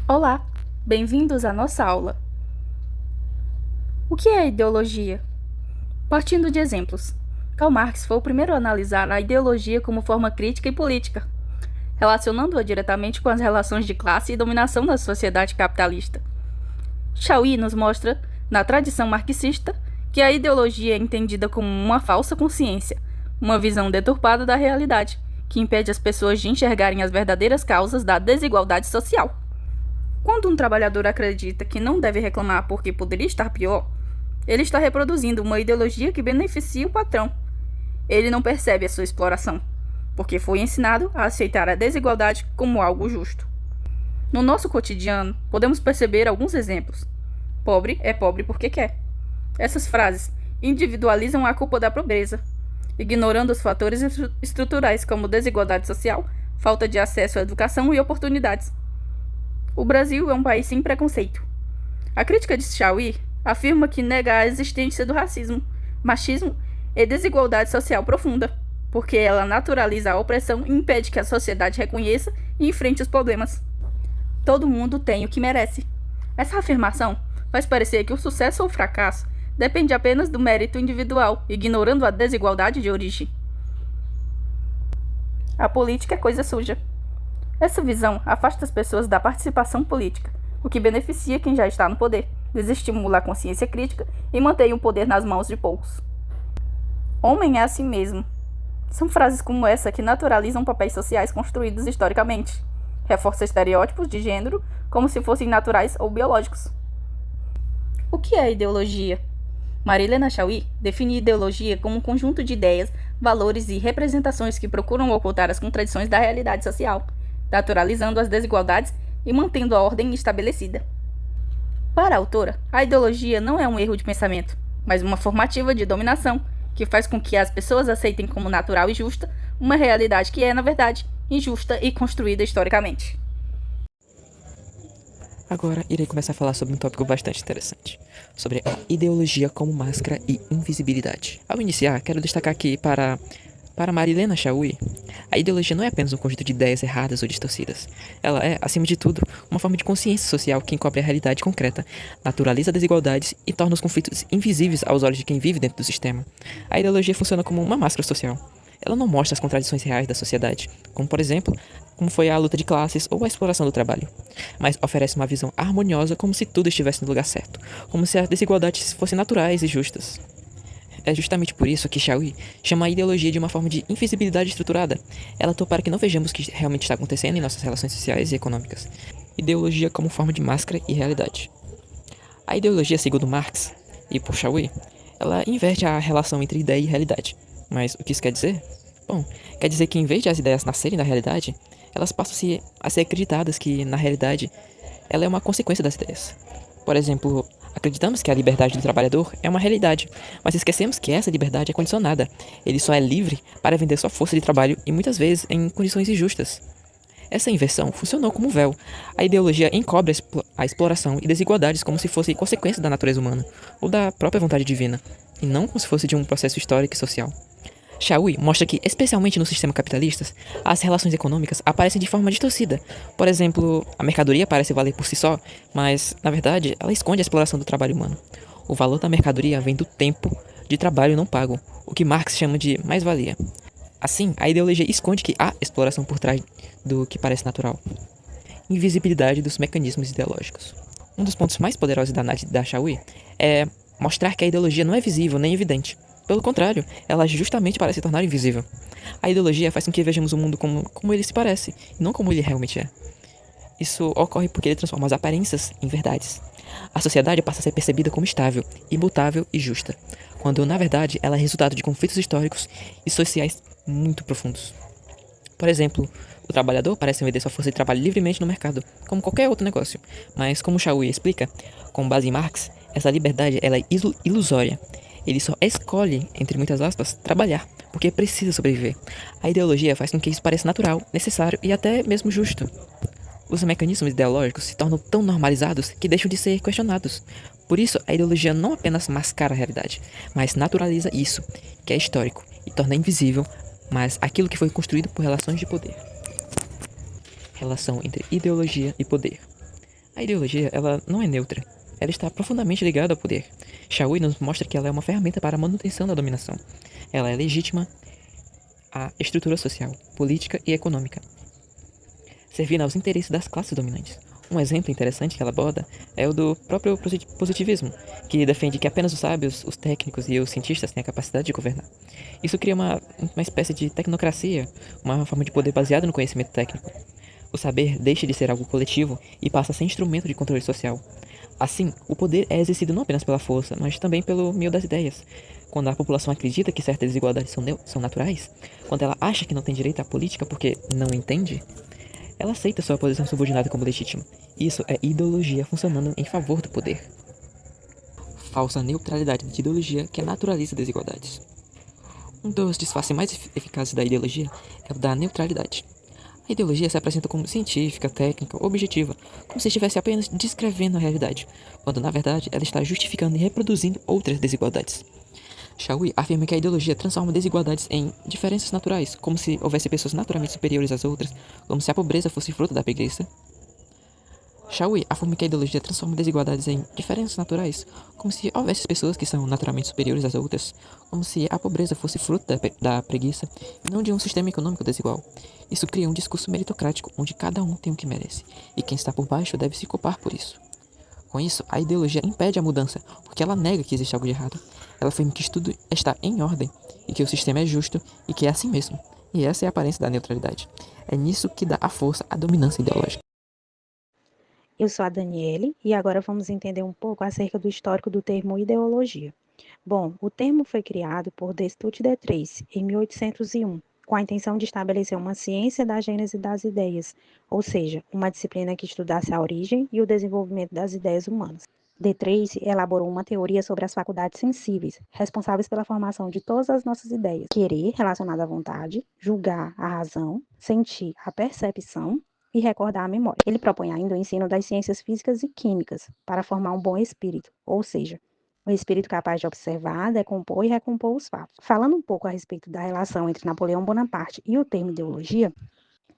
Olá, bem-vindos à nossa aula. O que é a ideologia? Partindo de exemplos, Karl Marx foi o primeiro a analisar a ideologia como forma crítica e política, relacionando-a diretamente com as relações de classe e dominação da sociedade capitalista. Chauí nos mostra, na tradição marxista, que a ideologia é entendida como uma falsa consciência, uma visão deturpada da realidade, que impede as pessoas de enxergarem as verdadeiras causas da desigualdade social. Quando um trabalhador acredita que não deve reclamar porque poderia estar pior, ele está reproduzindo uma ideologia que beneficia o patrão. Ele não percebe a sua exploração, porque foi ensinado a aceitar a desigualdade como algo justo. No nosso cotidiano, podemos perceber alguns exemplos. Pobre é pobre porque quer. Essas frases individualizam a culpa da pobreza, ignorando os fatores estruturais como desigualdade social, falta de acesso à educação e oportunidades. O Brasil é um país sem preconceito. A crítica de Chauí afirma que nega a existência do racismo, machismo e desigualdade social profunda, porque ela naturaliza a opressão e impede que a sociedade reconheça e enfrente os problemas. Todo mundo tem o que merece. Essa afirmação faz parecer que o sucesso ou o fracasso depende apenas do mérito individual, ignorando a desigualdade de origem. A política é coisa suja. Essa visão afasta as pessoas da participação política, o que beneficia quem já está no poder, desestimula a consciência crítica e mantém o poder nas mãos de poucos. Homem é assim mesmo. São frases como essa que naturalizam papéis sociais construídos historicamente, reforçam estereótipos de gênero como se fossem naturais ou biológicos. O que é ideologia? Marilena Chauí define ideologia como um conjunto de ideias, valores e representações que procuram ocultar as contradições da realidade social, naturalizando as desigualdades e mantendo a ordem estabelecida. Para a autora, a ideologia não é um erro de pensamento, mas uma formativa de dominação, que faz com que as pessoas aceitem como natural e justa uma realidade que é, na verdade, injusta e construída historicamente. Agora irei começar a falar sobre um tópico bastante interessante, sobre a ideologia como máscara e invisibilidade. Ao iniciar, quero destacar que para Marilena Chauí, a ideologia não é apenas um conjunto de ideias erradas ou distorcidas. Ela é, acima de tudo, uma forma de consciência social que encobre a realidade concreta, naturaliza desigualdades e torna os conflitos invisíveis aos olhos de quem vive dentro do sistema. A ideologia funciona como uma máscara social. Ela não mostra as contradições reais da sociedade, como por exemplo, como foi a luta de classes ou a exploração do trabalho, mas oferece uma visão harmoniosa como se tudo estivesse no lugar certo, como se as desigualdades fossem naturais e justas. É justamente por isso que Chauí chama a ideologia de uma forma de invisibilidade estruturada. Ela atua para que não vejamos o que realmente está acontecendo em nossas relações sociais e econômicas. Ideologia como forma de máscara e realidade. A ideologia, segundo Marx e por Chauí, ela inverte a relação entre ideia e realidade. Mas o que isso quer dizer? Bom, quer dizer que em vez de as ideias nascerem da realidade, elas passam a ser acreditadas que, na realidade, ela é uma consequência das ideias. Por exemplo, acreditamos que a liberdade do trabalhador é uma realidade, mas esquecemos que essa liberdade é condicionada. Ele só é livre para vender sua força de trabalho e muitas vezes em condições injustas. Essa inversão funcionou como um véu. A ideologia encobre a exploração e desigualdades como se fossem consequência da natureza humana ou da própria vontade divina, e não como se fosse de um processo histórico e social. Chauí mostra que, especialmente no sistema capitalista, as relações econômicas aparecem de forma distorcida. Por exemplo, a mercadoria parece valer por si só, mas, na verdade, ela esconde a exploração do trabalho humano. O valor da mercadoria vem do tempo de trabalho não pago, o que Marx chama de mais-valia. Assim, a ideologia esconde que há exploração por trás do que parece natural. Invisibilidade dos mecanismos ideológicos. Um dos pontos mais poderosos da análise da Chauí é mostrar que a ideologia não é visível nem evidente. Pelo contrário, ela age justamente para se tornar invisível. A ideologia faz com que vejamos o mundo como ele se parece, e não como ele realmente é. Isso ocorre porque ele transforma as aparências em verdades. A sociedade passa a ser percebida como estável, imutável e justa, quando na verdade ela é resultado de conflitos históricos e sociais muito profundos. Por exemplo, o trabalhador parece vender sua força de trabalho livremente no mercado, como qualquer outro negócio, mas como Chauí explica, com base em Marx, essa liberdade ela é ilusória. Ele só escolhe, entre muitas aspas, trabalhar, porque precisa sobreviver. A ideologia faz com que isso pareça natural, necessário e até mesmo justo. Os mecanismos ideológicos se tornam tão normalizados que deixam de ser questionados. Por isso, a ideologia não apenas mascara a realidade, mas naturaliza isso, que é histórico, e torna invisível, mas aquilo que foi construído por relações de poder. Relação entre ideologia e poder. A ideologia, ela não é neutra. Ela está profundamente ligada ao poder. Shaui nos mostra que ela é uma ferramenta para a manutenção da dominação. Ela é legítima à estrutura social, política e econômica, servindo aos interesses das classes dominantes. Um exemplo interessante que ela aborda é o do próprio positivismo, que defende que apenas os sábios, os técnicos e os cientistas têm a capacidade de governar. Isso cria uma espécie de tecnocracia, uma forma de poder baseada no conhecimento técnico. O saber deixa de ser algo coletivo e passa a ser instrumento de controle social. Assim, o poder é exercido não apenas pela força, mas também pelo meio das ideias. Quando a população acredita que certas desigualdades são naturais, quando ela acha que não tem direito à política porque não entende, ela aceita sua posição subordinada como legítima. Isso é ideologia funcionando em favor do poder. Falsa neutralidade de ideologia que naturaliza desigualdades. Um dos disfarces mais eficazes da ideologia é o da neutralidade. A ideologia se apresenta como científica, técnica, objetiva, como se estivesse apenas descrevendo a realidade, quando na verdade ela está justificando e reproduzindo outras desigualdades. Shaui afirma que a ideologia transforma desigualdades em diferenças naturais, como se houvesse pessoas naturalmente superiores às outras, como se a pobreza fosse fruto da preguiça. Shaui afirma que a ideologia transforma desigualdades em diferenças naturais, como se houvesse pessoas que são naturalmente superiores às outras, como se a pobreza fosse fruto da preguiça e não de um sistema econômico desigual. Isso cria um discurso meritocrático, onde cada um tem o que merece, e quem está por baixo deve se culpar por isso. Com isso, a ideologia impede a mudança, porque ela nega que existe algo de errado. Ela afirma que tudo está em ordem, e que o sistema é justo, e que é assim mesmo. E essa é a aparência da neutralidade. É nisso que dá a força à dominância ideológica. Eu sou a Daniele e agora vamos entender um pouco acerca do histórico do termo ideologia. Bom, o termo foi criado por Destutt de Tracy em 1801, com a intenção de estabelecer uma ciência da gênese das ideias, ou seja, uma disciplina que estudasse a origem e o desenvolvimento das ideias humanas. De Tracy elaborou uma teoria sobre as faculdades sensíveis, responsáveis pela formação de todas as nossas ideias: querer, relacionado à vontade, julgar, a razão, sentir, a percepção e recordar a memória. Ele propõe ainda o ensino das ciências físicas e químicas para formar um bom espírito, ou seja, o espírito capaz de observar, decompor e recompor os fatos. Falando um pouco a respeito da relação entre Napoleão Bonaparte e o termo ideologia,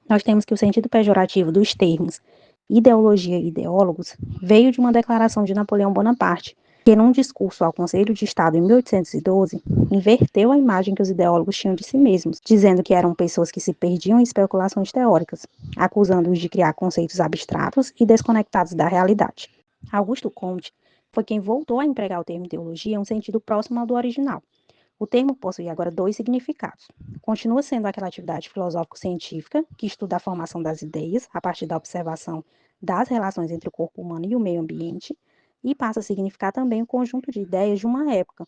nós temos que o sentido pejorativo dos termos ideologia e ideólogos veio de uma declaração de Napoleão Bonaparte, que num discurso ao Conselho de Estado em 1812, inverteu a imagem que os ideólogos tinham de si mesmos, dizendo que eram pessoas que se perdiam em especulações teóricas, acusando-os de criar conceitos abstratos e desconectados da realidade. Augusto Comte foi quem voltou a empregar o termo ideologia em um sentido próximo ao do original. O termo possui agora dois significados. Continua sendo aquela atividade filosófico-científica que estuda a formação das ideias a partir da observação das relações entre o corpo humano e o meio ambiente, e passa a significar também o conjunto de ideias de uma época,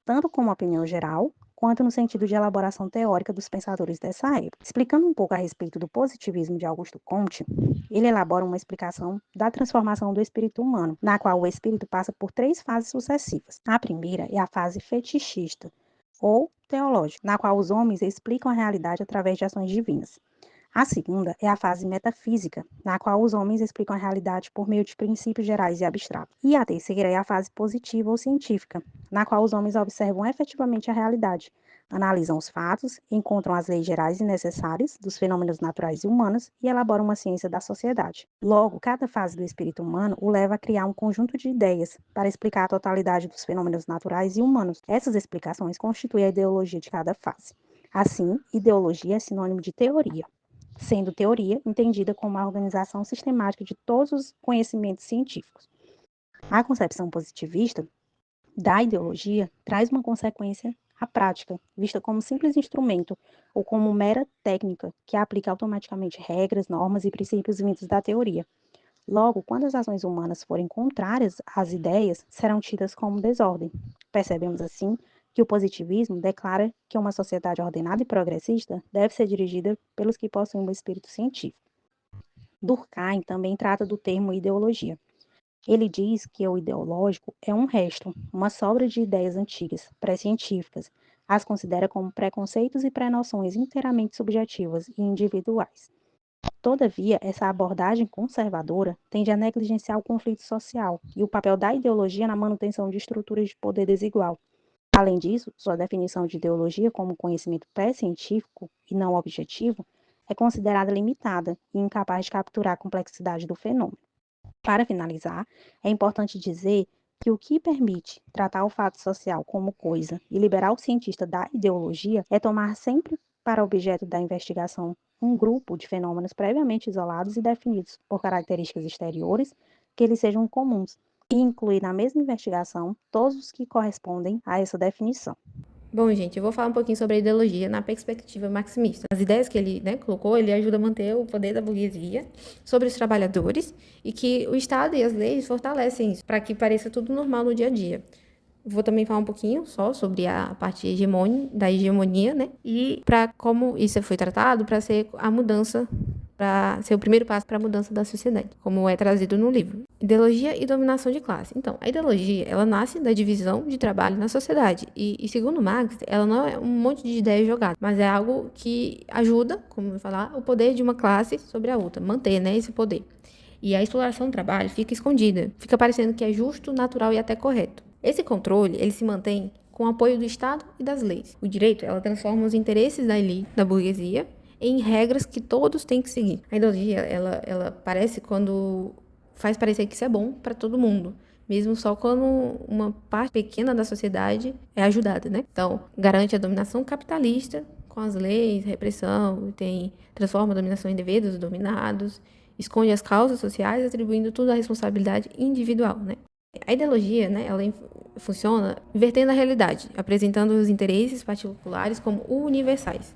tanto como opinião geral, quanto no sentido de elaboração teórica dos pensadores dessa época. Explicando um pouco a respeito do positivismo de Augusto Comte, ele elabora uma explicação da transformação do espírito humano, na qual o espírito passa por três fases sucessivas. A primeira é a fase fetichista, ou teológica, na qual os homens explicam a realidade através de ações divinas. A segunda é a fase metafísica, na qual os homens explicam a realidade por meio de princípios gerais e abstratos. E a terceira é a fase positiva ou científica, na qual os homens observam efetivamente a realidade, analisam os fatos, encontram as leis gerais e necessárias dos fenômenos naturais e humanos e elaboram uma ciência da sociedade. Logo, cada fase do espírito humano o leva a criar um conjunto de ideias para explicar a totalidade dos fenômenos naturais e humanos. Essas explicações constituem a ideologia de cada fase. Assim, ideologia é sinônimo de teoria, sendo teoria entendida como a organização sistemática de todos os conhecimentos científicos. A concepção positivista da ideologia traz uma consequência à prática, vista como simples instrumento ou como mera técnica que aplica automaticamente regras, normas e princípios vindos da teoria. Logo, quando as ações humanas forem contrárias às ideias, serão tidas como desordem. Percebemos assim que o positivismo declara que uma sociedade ordenada e progressista deve ser dirigida pelos que possuem um espírito científico. Durkheim também trata do termo ideologia. Ele diz que o ideológico é um resto, uma sobra de ideias antigas, pré-científicas, as considera como preconceitos e pré-noções inteiramente subjetivas e individuais. Todavia, essa abordagem conservadora tende a negligenciar o conflito social e o papel da ideologia na manutenção de estruturas de poder desigual. Além disso, sua definição de ideologia como conhecimento pré-científico e não objetivo é considerada limitada e incapaz de capturar a complexidade do fenômeno. Para finalizar, é importante dizer que o que permite tratar o fato social como coisa e liberar o cientista da ideologia é tomar sempre para objeto da investigação um grupo de fenômenos previamente isolados e definidos por características exteriores que eles sejam comuns, e incluir na mesma investigação todos os que correspondem a essa definição. Bom, gente, eu vou falar um pouquinho sobre a ideologia na perspectiva maximista. As ideias que ele colocou, ele ajuda a manter o poder da burguesia sobre os trabalhadores e que o Estado e as leis fortalecem isso, para que pareça tudo normal no dia a dia. Vou também falar um pouquinho só sobre a parte da hegemonia, né? E para como isso foi tratado para ser a mudança, para ser o primeiro passo para a mudança da sociedade, como é trazido no livro. Ideologia e dominação de classe. Então, a ideologia, ela nasce da divisão de trabalho na sociedade. E segundo Marx, ela não é um monte de ideias jogadas, mas é algo que ajuda, como eu vou falar, o poder de uma classe sobre a outra, manter, né, esse poder. E a exploração do trabalho fica escondida, fica parecendo que é justo, natural e até correto. Esse controle, ele se mantém com o apoio do Estado e das leis. O direito, ela transforma os interesses da elite, da burguesia, em regras que todos têm que seguir. A ideologia, ela parece quando faz parecer que isso é bom para todo mundo, mesmo só quando uma parte pequena da sociedade é ajudada, né? Então, garante a dominação capitalista com as leis, repressão, transforma a dominação em dever dos dominados, esconde as causas sociais, atribuindo tudo à responsabilidade individual, né? A ideologia, né, ela funciona invertendo a realidade, apresentando os interesses particulares como universais.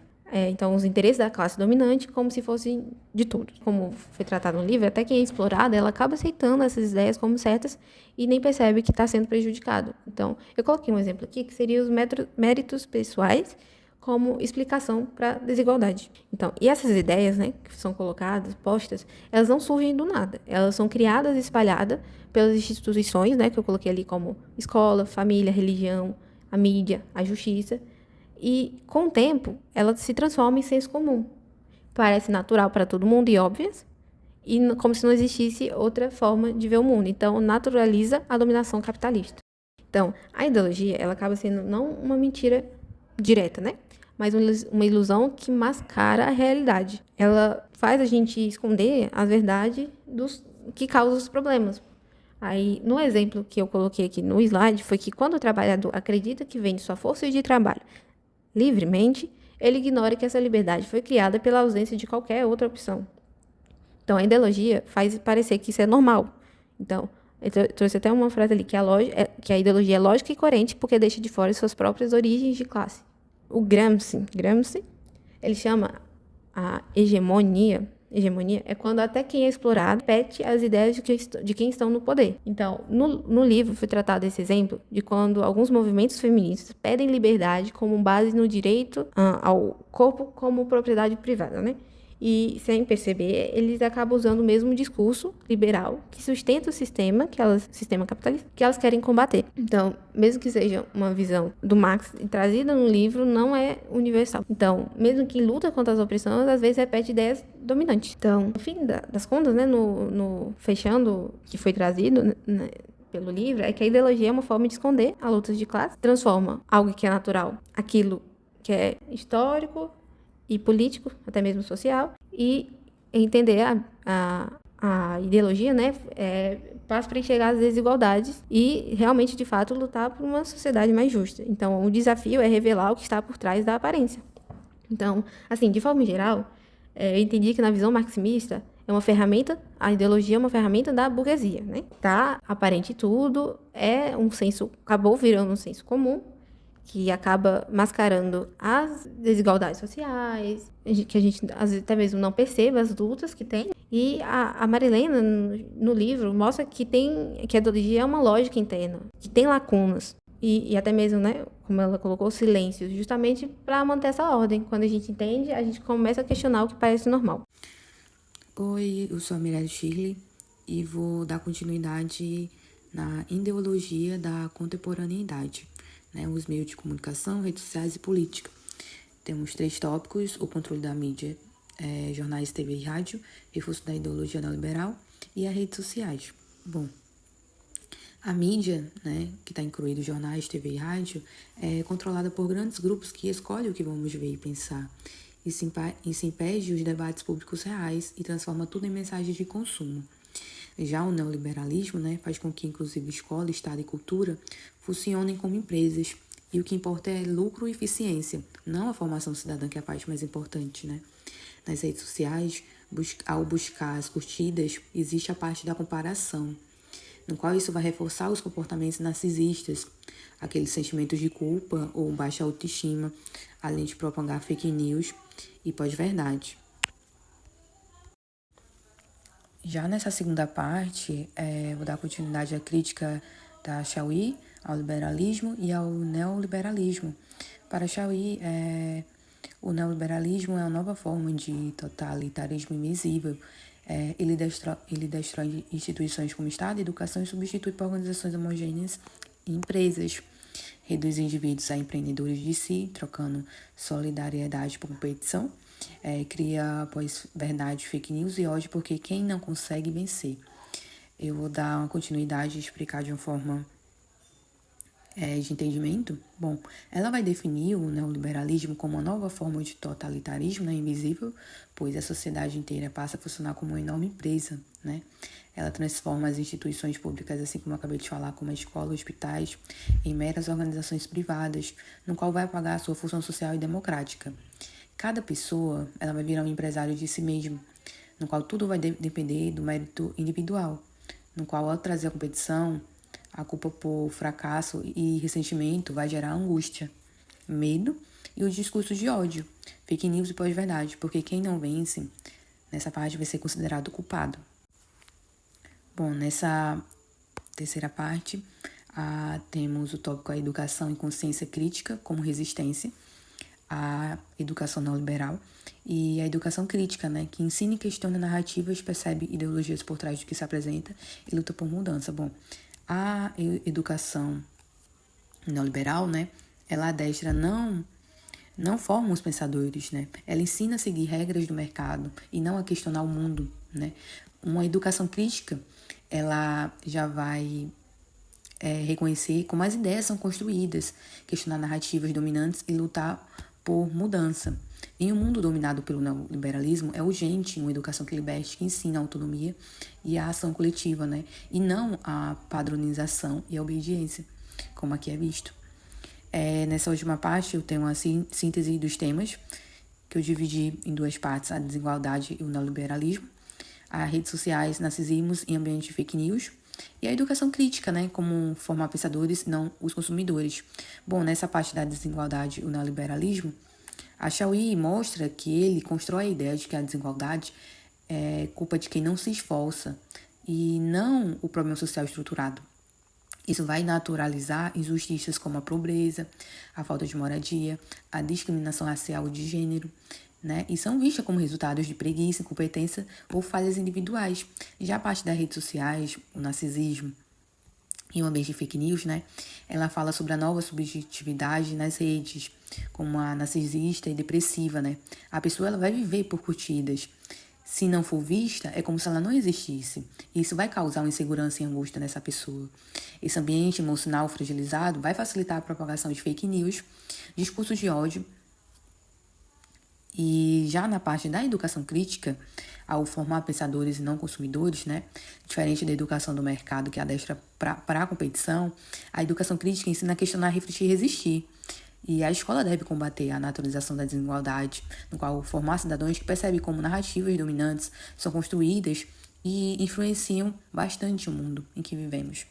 Então, os interesses da classe dominante como se fossem de todos. Como foi tratado no livro, até quem é explorada, ela acaba aceitando essas ideias como certas e nem percebe que está sendo prejudicado. Então, eu coloquei um exemplo aqui, que seria os méritos pessoais como explicação para a desigualdade. Então, e essas ideias, né, que são colocadas, postas, elas não surgem do nada. Elas são criadas e espalhadas pelas instituições, né, que eu coloquei ali como escola, família, religião, a mídia, a justiça. E, com o tempo, ela se transforma em senso comum. Parece natural para todo mundo e óbvias, e como se não existisse outra forma de ver o mundo. Então, naturaliza a dominação capitalista. Então, a ideologia, ela acaba sendo não uma mentira direta, né? Mas uma ilusão que mascara a realidade. Ela faz a gente esconder a verdade que causa os problemas. Aí, no exemplo que eu coloquei aqui no slide, foi que quando o trabalhador acredita que vende sua força de trabalho livremente, ele ignora que essa liberdade foi criada pela ausência de qualquer outra opção. Então, a ideologia faz parecer que isso é normal. Então, eu trouxe até uma frase ali, que a ideologia é lógica e coerente porque deixa de fora suas próprias origens de classe. O Gramsci, ele chama a hegemonia é quando até quem é explorado repete as ideias de quem estão no poder. Então, no livro foi tratado esse exemplo de quando alguns movimentos feministas pedem liberdade como base no direito ao corpo como propriedade privada, né? E, sem perceber, eles acabam usando o mesmo discurso liberal que sustenta o sistema capitalista, que elas querem combater. Então, mesmo que seja uma visão do Marx trazida no livro, não é universal. Então, mesmo quem luta contra as opressões, às vezes repete ideias dominantes. Então, no fim das contas, né, no fechando que foi trazido, né, pelo livro, é que a ideologia é uma forma de esconder a luta de classe, transforma algo que é natural, aquilo que é histórico e político, até mesmo social, e entender a ideologia, né, passa para enxergar as desigualdades e realmente, de fato, lutar por uma sociedade mais justa. Então, o desafio é revelar o que está por trás da aparência. Então, assim, de forma geral, eu entendi que na visão marxista a ideologia é uma ferramenta da burguesia, né? Tá aparente tudo, acabou virando um senso comum, que acaba mascarando as desigualdades sociais, que a gente às vezes até mesmo não percebe as lutas que tem. E a Marilena, no livro, mostra que a ideologia é uma lógica interna, que tem lacunas. E até mesmo, né, como ela colocou, silêncios, justamente para manter essa ordem. Quando a gente entende, a gente começa a questionar o que parece normal. Oi, eu sou a Mirelle Shirley e vou dar continuidade na ideologia da contemporaneidade. Os meios de comunicação, redes sociais e política. Temos 3 tópicos: o controle da mídia, jornais, TV e rádio, reforço da ideologia neoliberal e as redes sociais. Bom, a mídia, que está incluído jornais, TV e rádio, é controlada por grandes grupos que escolhem o que vamos ver e pensar. Isso impede os debates públicos reais e transforma tudo em mensagens de consumo. Já o neoliberalismo, né, faz com que, inclusive, escola, Estado e cultura funcionem como empresas. E o que importa é lucro e eficiência, não a formação cidadã, que é a parte mais importante, né? Nas redes sociais, ao buscar as curtidas, existe a parte da comparação, no qual isso vai reforçar os comportamentos narcisistas, aqueles sentimentos de culpa ou baixa autoestima, além de propagar fake news e pós-verdade. Já nessa segunda parte, vou dar continuidade à crítica da Chauí ao liberalismo e ao neoliberalismo. Para Chauí, o neoliberalismo é uma nova forma de totalitarismo invisível. Ele destrói instituições como Estado e educação e substitui por organizações homogêneas e empresas. Reduz indivíduos a empreendedores de si, trocando solidariedade por competição. Cria, pós-verdade, fake news e ódio, porque quem não consegue vencer. Eu vou dar uma continuidade e explicar de uma forma de entendimento. Bom, ela vai definir o neoliberalismo como uma nova forma de totalitarismo, né, invisível, pois a sociedade inteira passa a funcionar como uma enorme empresa, né? Ela transforma as instituições públicas, assim como eu acabei de falar, como a escola, hospitais, em meras organizações privadas, no qual vai apagar a sua função social e democrática. Cada pessoa, ela vai virar um empresário de si mesmo, no qual tudo vai depender do mérito individual, no qual, ao trazer a competição, a culpa por fracasso e ressentimento vai gerar angústia, medo e o discurso de ódio, fake news e pós-verdade, porque quem não vence nessa parte vai ser considerado culpado. Bom, nessa terceira parte, temos o tópico a educação e consciência crítica como resistência, a educação neoliberal e a educação crítica, né, que ensina e questiona narrativas, percebe ideologias por trás do que se apresenta e luta por mudança. Bom, a educação neoliberal, né, ela adestra não forma os pensadores, né? Ela ensina a seguir regras do mercado e não a questionar o mundo, né? Uma educação crítica, ela já vai reconhecer como as ideias são construídas, questionar narrativas dominantes e lutar por mudança. Em um mundo dominado pelo neoliberalismo, é urgente uma educação que liberte, que ensina a autonomia e a ação coletiva, né? E não a padronização e a obediência, como aqui é visto. Nessa última parte, eu tenho uma síntese dos temas, que eu dividi em duas partes, a desigualdade e o neoliberalismo, as redes sociais, narcisismos e ambiente de fake news, e a educação crítica, né, como formar pensadores, não os consumidores. Bom, nessa parte da desigualdade e o neoliberalismo, a Chauí mostra que ele constrói a ideia de que a desigualdade é culpa de quem não se esforça e não o problema social estruturado. Isso vai naturalizar injustiças como a pobreza, a falta de moradia, a discriminação racial de gênero, né? E são vistas como resultados de preguiça, incompetência ou falhas individuais. Já a parte das redes sociais, o narcisismo e o ambiente de fake news, né? Ela fala sobre a nova subjetividade nas redes, como a narcisista e depressiva, né? A pessoa ela vai viver por curtidas. Se não for vista, é como se ela não existisse. Isso vai causar uma insegurança e angústia nessa pessoa. Esse ambiente emocional fragilizado vai facilitar a propagação de fake news, discursos de ódio. E já na parte da educação crítica, ao formar pensadores e não consumidores, né, diferente da educação do mercado que adestra para a competição, a educação crítica ensina a questionar, refletir e resistir. E a escola deve combater a naturalização da desigualdade, no qual formar cidadãos que percebem como narrativas dominantes são construídas e influenciam bastante o mundo em que vivemos.